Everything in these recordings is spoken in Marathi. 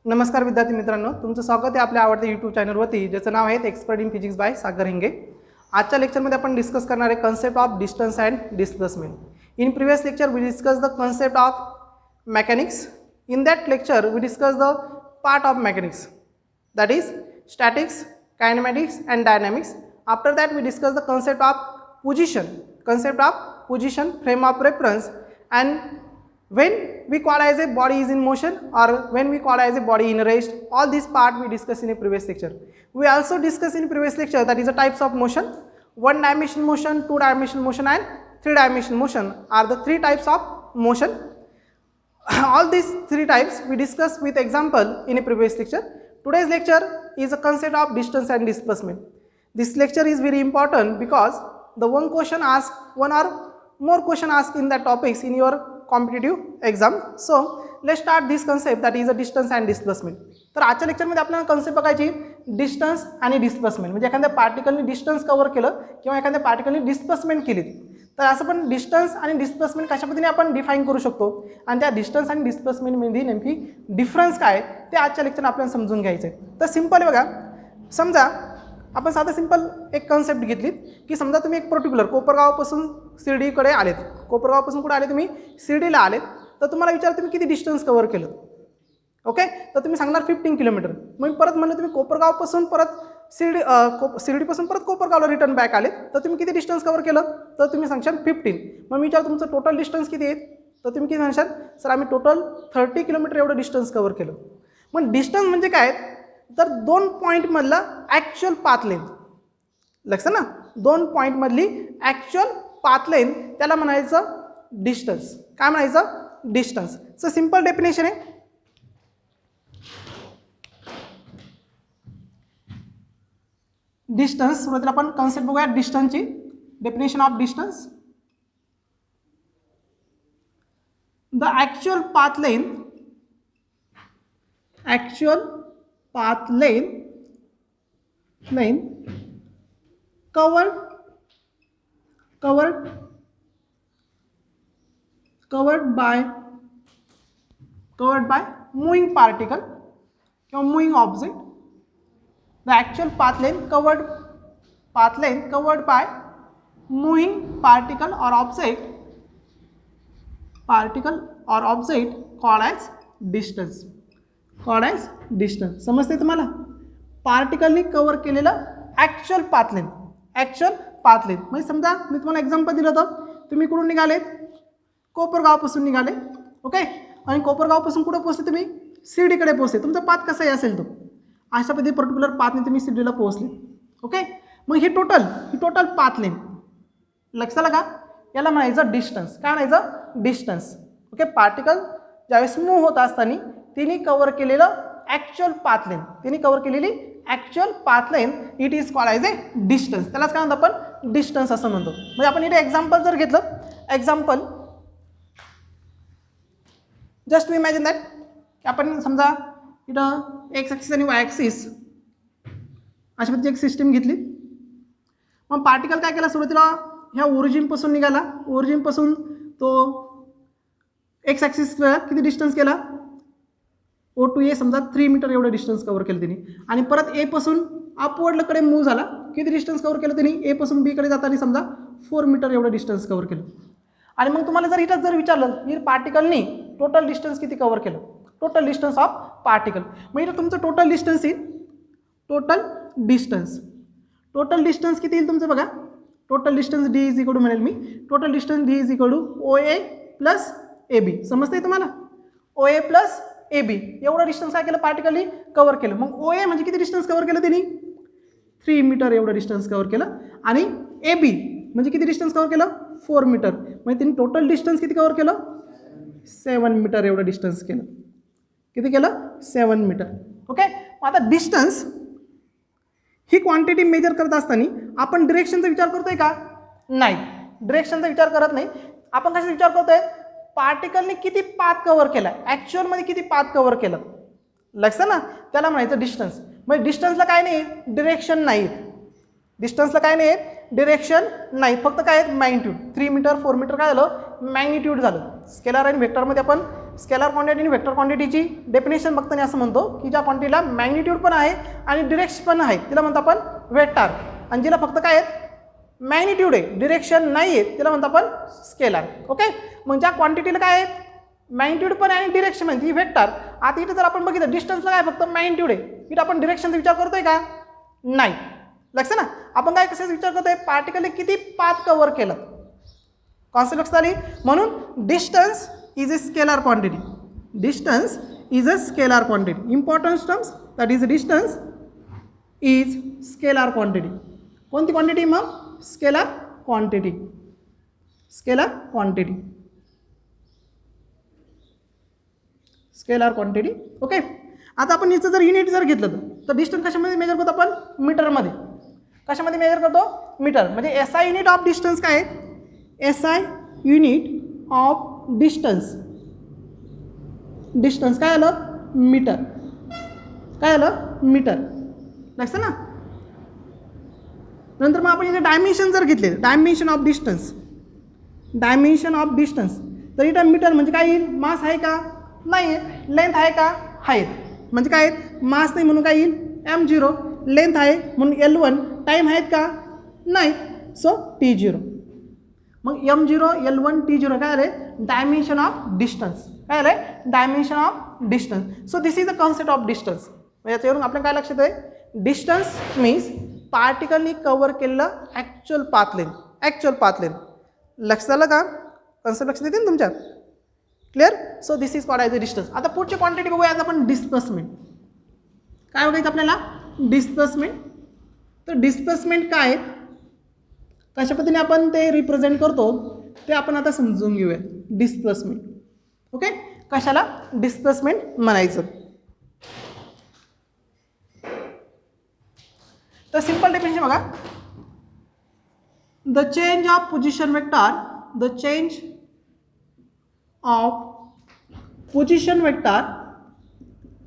नमस्कार विद्यार्थी मित्रांनो, तुमचं स्वागत आहे आपल्या आवडत्या यूट्यूब चॅनलवरती ज्याचं नाव आहे expert in physics by Sagar Hinge. आजच्या लेक्चरमध्ये आपण डिस्कस करणार आहे concept of distance and displacement. In previous lecture we discuss the concept of mechanics. In that lecture we discuss the part of mechanics, that is statics, kinematics and dynamics. After that we discuss the concept of position, frame of reference, and when we call as a body is in motion or when we call as a body in rest. All this part we discussed in a previous lecture. We also discussed in previous lecture that is the types of motion. One dimensional motion, two dimensional motion and three dimensional motion are the three types of motion. All these three types we discussed with example in a previous lecture. Today's lecture is a concept of distance and displacement. This lecture is very important because the one question asked, one or more question asked in that topics in your competitive exam. So let's start this concept, that is a distance and displacement. तर आजच्या लेक्चरमध्ये आपल्याला कन्सेप्ट बघायची डिस्टन्स आणि डिस्प्लेसमेंट, म्हणजे एखाद्या पार्टिकलने डिस्टन्स कव्हर केलं किंवा एखाद्या पार्टिकलने डिस्प्लेसमेंट केली, तर असं पण डिस्टन्स आणि डिस्प्लेसमेंट कशा पद्धतीने आपण डिफाइन करू शकतो आणि त्या डिस्टन्स आणि डिस्प्लेसमेंटमध्ये नेमकी डिफरन्स काय ते आजच्या लेक्चरमध्ये आपल्याला समजून घ्यायचं आहे. तर सिंपल बघा, समजा आपण साधं सिंपल एक कन्सेप्ट घेतली की समजा तुम्ही एक पर्टिक्युलर कोपरगावपासून शिर्डीकडे आलेत, कोपरगावपासून कुठे आले तुम्ही शिर्डीला आलेत, तर तुम्हाला विचार तुम्ही किती डिस्टन्स कव्हर केलं. ओके, तर तुम्ही सांगणार 15 किलोमीटर. मग परत म्हणलं तुम्ही कोपरगावपासून परत शिर्डीपासून परत कोपरगावला रिटर्न बॅक आले, तर तुम्ही किती डिस्टन्स कव्हर केलं, तर तुम्ही सांगशाल 15. मग मी विचार तुमचं टोटल डिस्टन्स किती आहे, तर तुम्ही किती म्हणशाल, सर आम्ही टोटल 30 किलोमीटर एवढं डिस्टन्स कव्हर केलं. मग डिस्टन्स म्हणजे काय, तर 2 पॉईंटमधला ॲक्च्युअल पाथ लेंथ. लक्षात ना, 2 पॉईंटमधली ॲक्च्युअल पाथ लेंथ त्याला म्हणायचं डिस्टन्स. काय म्हणायचं, डिस्टन्स. सो सिंपल डेफिनेशन आहे. डिस्टन्स, सुरुवातीला आपण कन्सेप्ट बघूया डिस्टन्सची. Definition of distance, the actual path length, actual path length covered by moving particle or moving object. The actual path length covered by moving particle or object called as distance. समजते तुम्हाला, पार्टिकलनी कव्हर केलेलं ॲक्च्युअल पाथ लेंथ. म्हणजे समजा मी तुम्हाला एक्झाम्पल दिलं होतं, तुम्ही कुठून निघालेत, कोपरगावपासून निघाले. ओके, आणि कोपरगावपासून कुठं पोहोचले, तुम्ही शिर्डीकडे पोहोचले. तुमचा पाथ कसाही असेल तो, अशा पद्धती पर्टिक्युलर पाथने तुम्ही शिर्डीला पोहोचले. ओके, मग ही टोटल पाथ लेंथ लक्षात का, याला म्हणायचं डिस्टन्स. काय म्हणायचं, डिस्टन्स. ओके, पार्टिकल ज्यावेळेस मूव्ह होत असताना तिने कव्हर केलेलं actual path length, it is called as A distance. त्यालाच काय म्हणतो आपण, डिस्टन्स असं म्हणतो. म्हणजे आपण इथे एक्झाम्पल जर घेतलं, एक्झाम्पल जस्ट इमॅजिन दॅट की आपण समजा इथं एक्स ॲक्सिस आणि वाय ॲक्सिस अशा पद्धतीची एक सिस्टीम घेतली. मग पार्टिकल काय केला, सुरुवातीला ह्या ओरिजिनपासून निघाला, ओरिजिनपासून तो एक्स ॲक्सिस किती डिस्टन्स केला, O to A समजा 3 मीटर एवढं डिस्टन्स कव्हर केलं त्यांनी, आणि परत ए पासून अपवर्डकडे मूव्ह झाला, किती डिस्टन्स कव्हर केलं त्यांनी, ए पासून बी कडे जाताना समजा 4 मीटर एवढं डिस्टन्स कव्हर केलं. आणि मग तुम्हाला जर इथं विचारलं की पार्टिकलनी टोटल डिस्टन्स किती कव्हर केलं, टोटल डिस्टन्स ऑफ पार्टिकल, मग इथं तुमचं टोटल डिस्टन्स येईल, टोटल डिस्टन्स किती येईल तुमचं बघा, total distance D is equal to म्हणेल मी, total distance D is equal to OA plus AB. समजते तुम्हाला, OA प्लस AB एवढं डिस्टन्स काय केलं, पार्टिकलनी कव्हर केलं. मग OA म्हणजे किती डिस्टन्स कव्हर केलं त्यांनी, 3 मीटर एवढं डिस्टन्स कव्हर केलं, आणि AB म्हणजे किती डिस्टन्स कव्हर केलं, 4 मीटर. म्हणजे त्यांनी टोटल डिस्टन्स किती कव्हर केलं, 7 मीटर एवढं डिस्टन्स केलं. किती केलं, 7 मीटर. ओके, आता डिस्टन्स ही क्वांटिटी मेजर करत असताना आपण डिरेक्शनचा विचार करतोय का, नाही, डिरेक्शनचा विचार करत नाही. आपण कशाचा विचार करतोय, पार्टिकलने किती पाथ कव्हर केला, ॲक्च्युअलमध्ये किती पाथ कव्हर केलं. लक्षात ना, त्याला म्हणायचं डिस्टन्स. म्हणजे डिस्टन्सला काय नाही, डिरेक्शन नाही, डिरेक्शन नाही, फक्त काय मॅग्निट्यूड. 3 मीटर 4 मीटर काय झालं, मॅग्निट्यूड झालं. स्केलर आणि वेक्टरमध्ये आपण स्केलर क्वांटिटी आणि वेक्टर क्वांटिटीची डेफिनेशन बघताना असं म्हणतो की ज्या क्वांटिटीला मॅग्निट्यूड पण आहे आणि डिरेक्शन पण आहे तिला म्हणतो आपण वेक्टर, आणि जिला फक्त काय आहेत मॅग्निट्यूड आहे डिरेक्शन नाही आहे तिला म्हणतो आपण स्केलर. ओके, मग ज्या क्वांटिटीला काय आहे मॅग्निट्यूड पण आहे आणि डिरेक्शन म्हणजे ती वेक्टर. आता इथे जर आपण बघितलं डिस्टन्सला काय फक्त मॅग्निट्यूड आहे, इथे आपण डिरेक्शनचा विचार करतोय का नाही. लक्ष ना, आपण काय कशाचा विचार करतोय पार्टिकलने किती पाथ कव्हर केलं, कॉन्सेप्ट लक्षात आली. म्हणून distance is a scalar quantity, distance is a scalar quantity. Importance terms that is distance is scalar quantity. कोणती क्वांटिटी मग scalar quantity, scalar quantity, scalar quantity. Okay, आता आपण याचं जर युनिट जर घेतलं तर डिस्टन्स कशामध्ये मेजर करतो आपण मीटरमध्ये. कशामध्ये मेजर करतो मीटर, म्हणजे एसआय युनिट ऑफ डिस्टन्स काय आहे SI unit of distance, distance काय आलं मीटर, काय आलं मीटर. लक्षात ना. नंतर मग आपण इथे डायमेन्शन जर घेतले dimension of distance, dimension of distance तर इथं मीटर म्हणजे काय येईल मास आहे का नाही आहे, लेंथ आहे का आहे, म्हणजे काय मास नाही म्हणून काय येईल m0, लेंथ आहे म्हणून L1, टाईम आहेत का नाही सो T0. मग m0 L1 T0 काय आले डायमेन्शन ऑफ डिस्टन्स, काय आले dimension of distance. So this is the concept of distance. याच्यावरून आपल्याला काय लक्षात आहे डिस्टन्स मीन्स पार्टिकलनी कव्हर केलेलं actual path length, actual path length. लक्षात आलं का, कॉन्सेप्ट लक्षात येते ना तुमच्या clear. So this is called as a distance. आता पुढची क्वांटिटी बघूया आज आपण डिस्प्लेसमेंट. काय बघायचं आपल्याला डिस्प्लेसमेंट. तर डिस्प्लेसमेंट काय कशा पद्धतीने आपण ते रिप्रेझेंट करतो ते आपण आता समजून घेऊया. डिस्प्लेसमेंट ओके, कशाला डिस्प्लेसमेंट म्हणायचं. तर सिंपल डेफिनेशन बघा, the change of position vector, the change of position vector,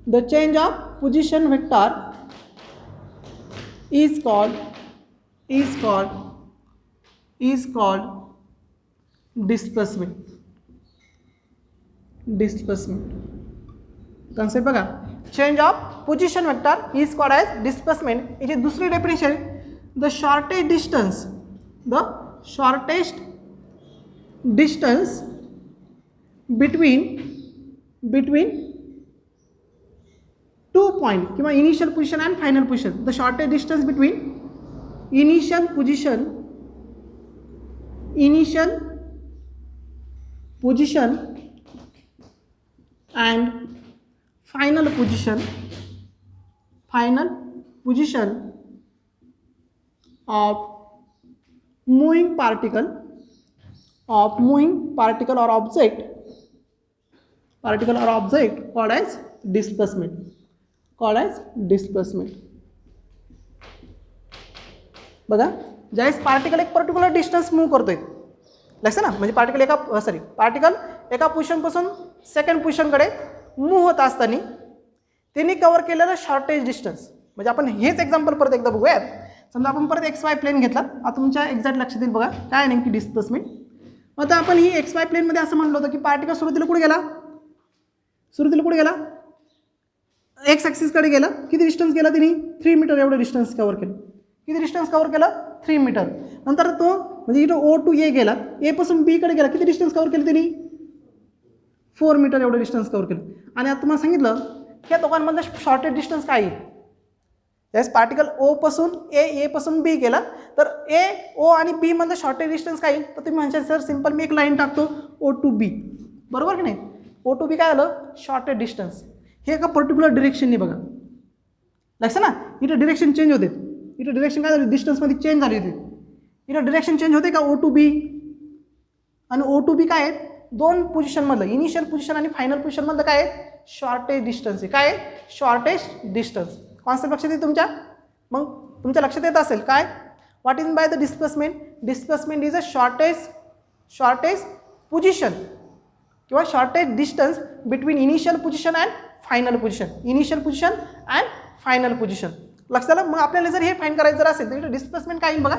the change of position vector is called displacement. Concept बघा, change of position vector is called as displacement. याची दुसरी definition the shortest distance, the shortest distance between two point किंवा initial position and final position. The shortest distance between initial position and final position of moving particle or object called as displacement. बघा, ज्यावेळेस पार्टिकल एक पर्टिक्युलर डिस्टन्स मूव्ह करतोय लक्षात ना, म्हणजे पार्टिकल एका पोझिशनपासून सेकंड पोझिशनकडे मूव्ह होत असताना त्यांनी कव्हर केलेलं शॉर्टेज डिस्टन्स. म्हणजे आपण हेच एक्झाम्पल परत एकदा बघूयात. समजा आपण परत XY प्लेन घेतला, आता तुमच्या एक्झॅक्ट लक्षात येईल बघा काय नेमकी डिस्प्लेसमेंट. आता आपण ही XY प्लेनमध्ये असं म्हणलं होतं की पार्टिकल सुरुवातीला कुठे गेला एक्स ॲक्सिसकडे गेला. किती डिस्टन्स गेला त्यांनी 3 मीटर एवढं डिस्टन्स कव्हर केलं. किती डिस्टन्स कव्हर केलं 3 मीटर. नंतर तो म्हणजे इथं O to A गेला, A पासून B कडे गेला. किती डिस्टन्स कव्हर केलं त्यांनी 4 मीटर एवढं डिस्टन्स कव्हर केलं. आणि आता तुम्हाला सांगितलं की या दोघांमधलं शॉर्टेज डिस्टन्स काय आहे. यास पार्टिकल O पासून A पासून B गेला तर A, O आणि B मधलं शॉर्टेज डिस्टन्स काय येईल. तर तुम्ही म्हणशाल सर सिंपल मी एक लाईन टाकतो O to B, बरोबर की नाही. O to B काय आलं शॉर्टेज डिस्टन्स. हे एका पर्टिक्युलर डिरेक्शनने बघा लक्षात ना, इथं डिरेक्शन चेंज होते. इथं डिरेक्शन काय झाली डिस्टन्समध्ये चेंज झाली होती. इथं डिरेक्शन चेंज होते का O to B. आणि O to B काय आहेत दोन पोझिशनमधलं इनिशियल पोझिशन आणि फायनल पोझिशनमधलं काय आहे शॉर्टेज डिस्टन्स आहे. काय आहे शॉर्टेज डिस्टन्स. कॉन्सेप्ट लक्षात येते तुमच्या. मग तुमच्या लक्षात येत असेल काय what is by the displacement. Displacement is a shortest position किंवा shortest distance between initial position and final position. लक्षात आलं. मग आपल्याला जर हे फाइंड करायचं असेल तर इथं डिस्प्लेसमेंट काय येईल बघा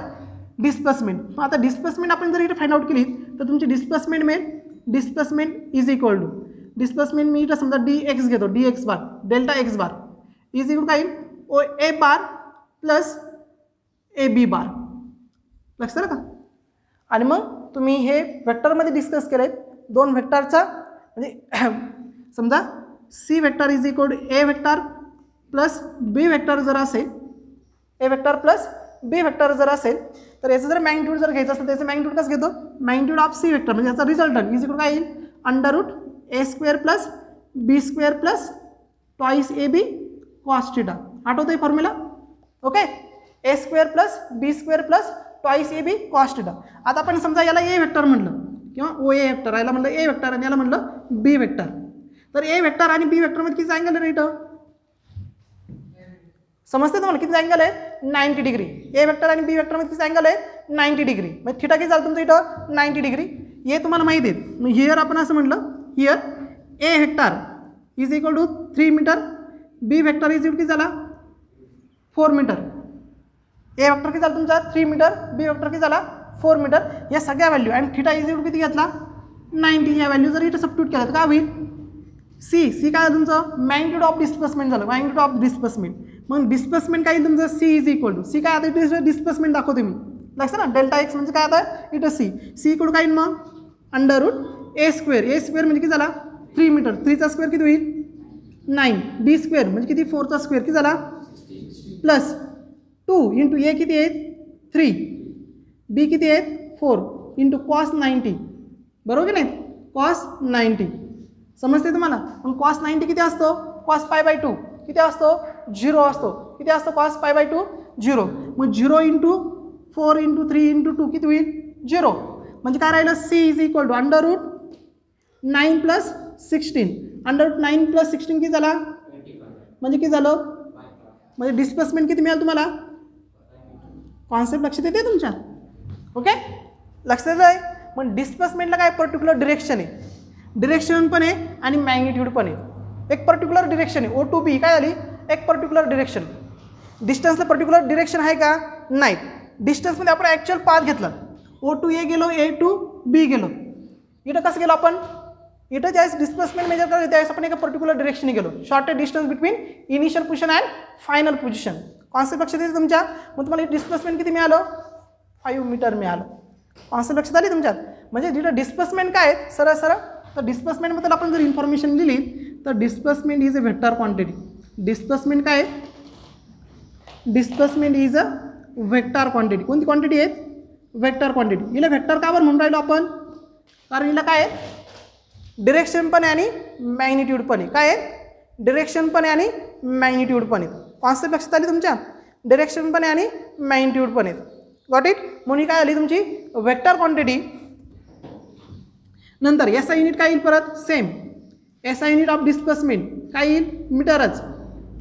डिस्प्लेसमेंट. मग आता डिस्प्लेसमेंट आपण जर इथे फाइंड आउट केली तर तुमची displacement is equal to displacement मी इथं समजा डी एक्स घेतो, D X bar delta X bar is equal काय O A bar plus A B bar. लक्षात आलं का? आणि मग तुम्ही हे वेक्टरमध्ये डिस्कस केले दोन वेक्टरचा म्हणजे समजा C vector is equal to A vector plus B vector जर असेल, A vector plus B vector जर असेल तर याचं जर मॅग्निट्यूड जर घ्यायचं असेल त्याचं मॅग्निट्यूड कसं घेतो, मॅग्निट्यूड ऑफ सी वेक्टर म्हणजे याचा रिझल्टंट इज इक्वल काय येईल under root A square plus B square plus twice A B cos theta. आठवतोय formula? Okay, A square plus B square plus twice A B cos theta. आता आपण समजा याला ए वेक्टर म्हणलं किंवा ओ ए वेक्टर, याला म्हणलं ए वेक्टर आणि याला म्हणलं बी वेक्टर. तर ए वेक्टर आणि बी वेक्टरमध्ये किती अँगल आहे इथं समजते तुम्हाला? किती अँगल आहे 90 डिग्री. ए वेक्टर आणि बी वेक्टरमध्ये किती अँगल आहे 90 डिग्री. मग थीटा किती झालं तुमचं इथं 90 डिग्री. हे तुम्हाला माहिती आहे. मग हिअर आपण असं म्हटलं here A vector is equal to 3 metre, B vector is equal किती झाला 4 मीटर. ए वेक्टर किती झाला तुमचा 3 मीटर, बी वेक्टर किती झाला 4 मीटर. या सगळ्या व्हॅल्यू आणि थीटा इज इक्वल किती घेतला 90. या व्हॅल्यू जर इथं सबस्टिट्यूट केला तर काय होईल सी काय तुमचं मॅग्निट्यूड ऑफ डिस्प्लेसमेंट झालं, मॅग्निट्यूड ऑफ डिस्प्लेसमेंट. मग डिस्प्लेसमेंट काय तुमचं C is equal to C काय आता डिस्प्लेसमेंट दाखवतो मी. लक्षात ना डेल्टा एक्स म्हणजे काय आता इथं सी इक्वल टू काय मग अंडर रूट ए स्क्वेअर म्हणजे किती झाला 3 मीटर, 3चा स्क्वेअर किती होईल 9, बी स्क्वेअर म्हणजे किती 4चा स्क्वेअर किती झाला प्लस 2 इंटू ए किती आहेत 3, बी किती आहेत 4 इंटू कॉस 90. बरोबर की नाही कॉस 90. समजते तुम्हाला? मग कॉस 90 किती असतो कॉस पाय बाय 2 किती असतो 0 असतो. किती असतो कॉस पाय बाय 2 0. मग 0 इंटू 4 इंटू 3 इंटू 2 किती होईल 0. म्हणजे काय राहिलं C is equal to under root 9 plus 16. Under root 9 plus 16 किती झाला 25. म्हणजे किती झालं म्हणजे डिस्प्लेसमेंट किती मिळालं तुम्हाला. कॉन्सेप्ट लक्षात येते तुमच्या? ओके लक्षात आहे. मग डिस्प्लेसमेंटला काय पर्टिक्युलर डिरेक्शन आहे, डिरेक्शन पण आहे आणि मॅग्निट्यूड पण आहे. एक पर्टिक्युलर डिरेक्शन आहे ओ टू बी काय झाली एक पर्टिक्युलर डिरेक्शन. डिस्टन्सला पर्टिक्युलर डिरेक्शन आहे का नाही. डिस्टन्समध्ये आपण ॲक्च्युअल पाथ घेतला ओ टू ए गेलो ए टू बी गेलो. इथं कसं गेलो आपण इथं ज्यावेळेस डिस्प्लेसमेंट मेजर करायचं त्यावेळेस आपण एका पर्टिक्युलर डिरेक्शनने गेलो. Shortest distance between initial position and final position. Concept लक्षात येते तुमच्या? मग तुम्हाला डिस्प्लेसमेंट किती मिळालं 5 मीटर मिळालं. कॉन्सेप्ट लक्षात आली तुमच्यात? म्हणजे जिथं डिस्प्लेसमेंट काय आहे सरळ सरळ तर डिस्प्लेसमेंटबद्दल आपण जर इन्फॉर्मेशन दिली तर displacement is a vector quantity. Displacement काय आहे displacement is a vector quantity. कोणती क्वांटिटी आहे वेक्टर क्वांटिटी. हिला वेक्टर का बरं म्हणून राहिलो आपण कारण हिला काय आहे डिरेक्शन पण आहे आणि मॅग्निट्यूड पण आहे. काय आहे डिरेक्शन पण आहे आणि मॅग्निट्यूड पण आहे. कॉन्सेप्ट लक्षात आली तुमच्या? डिरेक्शन पण आहे आणि मॅग्निट्यूड पण आहे. Got it. म्हणून ही काय आली तुमची वेक्टर क्वांटिटी. नंतर एसआय युनिट काय येईल परत same SI unit of displacement काय येईल मीटरच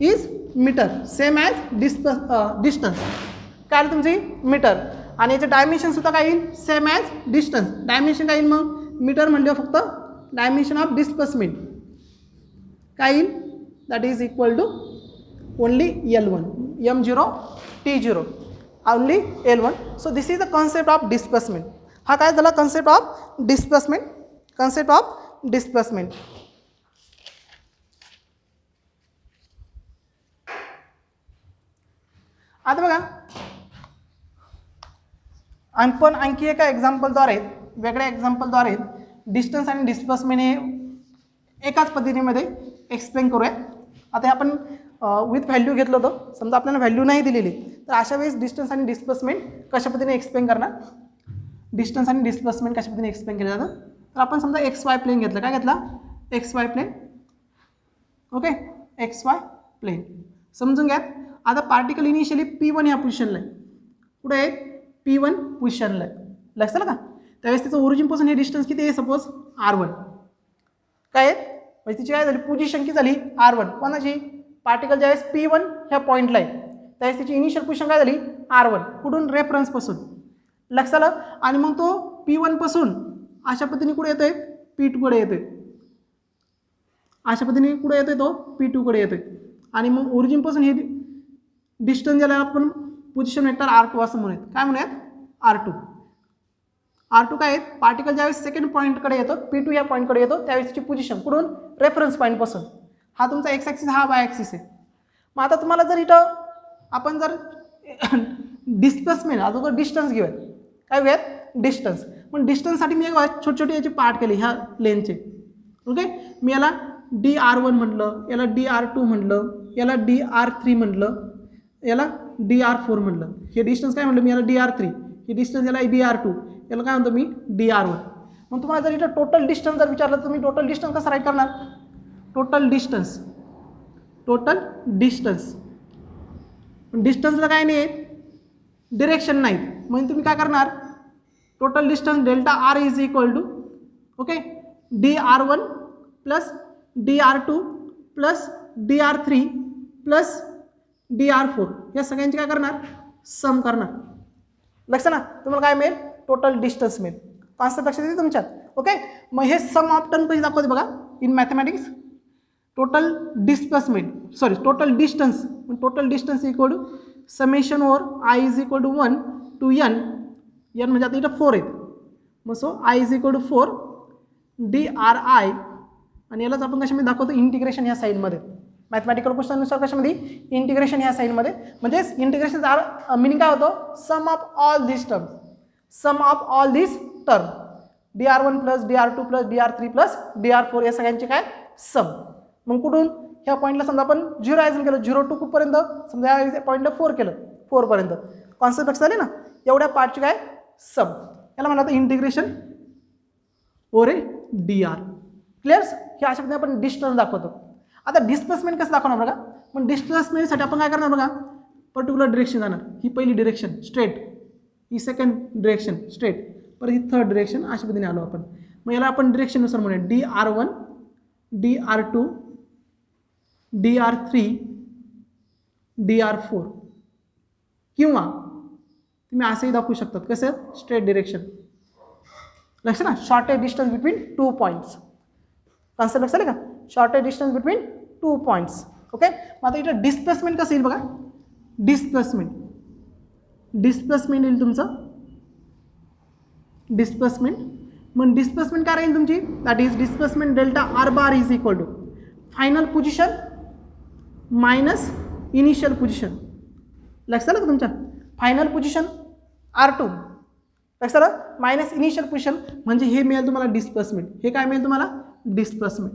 is meter same as distance काय तुमची मीटर. आणि याचं डायमेन्शनसुद्धा काय येईल सेम ॲज डिस्टन्स. डायमेन्शन काय येईल मग मीटर म्हणलं फक्त डायमेन्शन ऑफ डिस्प्लेसमेंट काय येईल that is equal to only L1 M0 T0 only L1. So this is the concept of displacement. हा काय झाला concept of displacement. Concept of displacement. आता बघा आपण आणखी एका एक्झाम्पलद्वारे वेगळ्या एक्झाम्पलद्वारे डिस्टन्स आणि डिस्प्लेसमेंट हे एकाच पद्धतीमध्ये एक्सप्लेन करूया. आता आपण विथ व्हॅल्यू घेतलं होतं समजा आपल्याला व्हॅल्यू नाही दिलेली तर अशा वेळेस डिस्टन्स आणि डिस्प्लेसमेंट कशा पद्धतीने एक्सप्लेन करणार. डिस्टन्स आणि डिस्प्लेसमेंट कशा पद्धतीने एक्सप्लेन केलं जातं तर आपण समजा XY प्लेन घेतलं. काय घेतला XY plane. Okay XY plane समजून घ्या. आता पार्टिकल इनिशियली P1 ह्या पोझिशनला आहे. कुठे आहे P1 पोझिशनला आहे. लक्षात आलं का? त्यावेळेस त्याचं ओरिजिनपासून हे डिस्टन्स किती आहे सपोज R1 काय आहे म्हणजे तिची काय झाली पोझिशन किती झाली R1. कोणाची पार्टिकल ज्यावेळेस P1 ह्या पॉईंटला आहे त्यावेळेस त्याची इनिशियल पोझिशन काय झाली R1 कुठून रेफरन्सपासून. लक्षात आलं. आणि मग तो P1 पासून अशा पद्धतीने कुठे येतोय P2 कडे येतोय. अशा पद्धतीने कुठे येतोय तो P2 कडे येतोय. आणि मग ओरिजिनपासून हे डिस्टन्स ज्याला आपण पोझिशन वेक्टर R2 असं म्हणूयात. काय म्हणूयात R2. R2 काय आहे, पार्टिकल ज्यावेळेस सेकंड पॉईंटकडे येतो, P2 या पॉईंटकडे येतो त्यावेळेस त्याची पोझिशन कुठून, रेफरन्स पॉईंटपासून. हा तुमचा एक्स ॲक्सिस, हा वाय ॲक्सिस आहे. मग आता तुम्हाला जर इथं आपण जर डिस्प्लेसमेंट अगोदर डिस्टन्स घेऊयात, काय घेऊयात, डिस्टन्स. पण डिस्टन्ससाठी मी छोटे छोटे याचे पार्ट केले ह्या लेनचे. ओके, मी याला DR1 म्हटलं, याला DR2 म्हटलं, याला DR3 म्हटलं, याला DR4 म्हटलं. हे डिस्टन्स काय म्हटलं मी, याला DR3, हे डिस्टन्स याला DR2, याला काय म्हणतो मी DR1. मग तुम्हाला जर इथं टोटल डिस्टन्स जर विचारलं तर तुम्ही टोटल डिस्टन्स कसं राईट करणार, टोटल डिस्टन्स डिस्टन्सला काय नाही आहे, डिरेक्शन नाही. म्हणजे तुम्ही काय करणार, total distance delta R is equal to, okay, DR1 plus DR2 plus DR3 plus DR4 या सगळ्यांची काय करणार, सम करणार. लक्षात ना, तुम्हाला काय मिळेल, टोटल डिस्टन्स मिळेल. कॉन्सेप्ट लक्षात येते तुमच्यात. ओके, मग हे सम ऑफ टर्म कशी दाखवते बघा in mathematics, total displacement total distance equal to summation over I is equal to 1 to n म्हणजे आता इथं 4 आहेत, मग so I is equal to 4 DRI, आणि यालाच आपण कशामध्ये दाखवतो, इंटिग्रेशन ह्या साईडमध्ये. मॅथमॅटिकल क्वेश्चननुसार कशामध्ये, इंटिग्रेशन ह्या साईडमध्ये. म्हणजेच इंटिग्रेशनचा मिनिंग काय होतो, sum of all this term DR1 plus DR2 plus DR3 plus DR4 या सगळ्यांचे काय, सम. मग कुठून, ह्या पॉईंटला समजा आपण 0 ॲझम केलं, 0 टू कुठपर्यंत, समजा या पॉईंटला 4 केलं, 4 पर्यंत. कॉन्सेप्ट लक्षात आले ना, एवढ्या पार्टचे काय, सम. याला म्हणतात इंटिग्रेशन ओव्हर ए DR. क्लिअर्स, हे अशा पद्धतीने आपण डिस्टन्स दाखवतो. आता डिस्प्लेसमेंट कसं दाखवणार बघा, मग डिस्प्लेसमेंटसाठी आपण काय करणार बघा, पर्टिक्युलर डिरेक्शन जाणार. ही पहिली डिरेक्शन स्ट्रेट, ही सेकंड डिरेक्शन स्ट्रेट, परत ही थर्ड डिरेक्शन, अशा पद्धतीने आलो आपण. मग याला आपण डिरेक्शननुसार म्हणूया DR1 DR2 DR3 DR4, किंवा तुम्ही असंही दाखवू शकतात, कसं, स्ट्रेट डिरेक्शन. लक्षात ना, shortage distance between 2 points. Concept लक्षात आले का, shortage distance between 2 points. Okay, मग आता इथं डिस्प्लेसमेंट कसं येईल बघा, डिस्प्लेसमेंट येईल तुमचं, डिस्प्लेसमेंट. मग डिस्प्लेसमेंट काय राहील तुमची, that is displacement delta R bar is equal to final position minus initial position. लक्षात आलं का तुमच्या, फायनल पोझिशन R2 लक्षात आलं, मायनस इनिशियल पोझिशन, म्हणजे हे मिळेल तुम्हाला डिस्प्लेसमेंट. हे काय मिळेल तुम्हाला, डिस्प्लेसमेंट.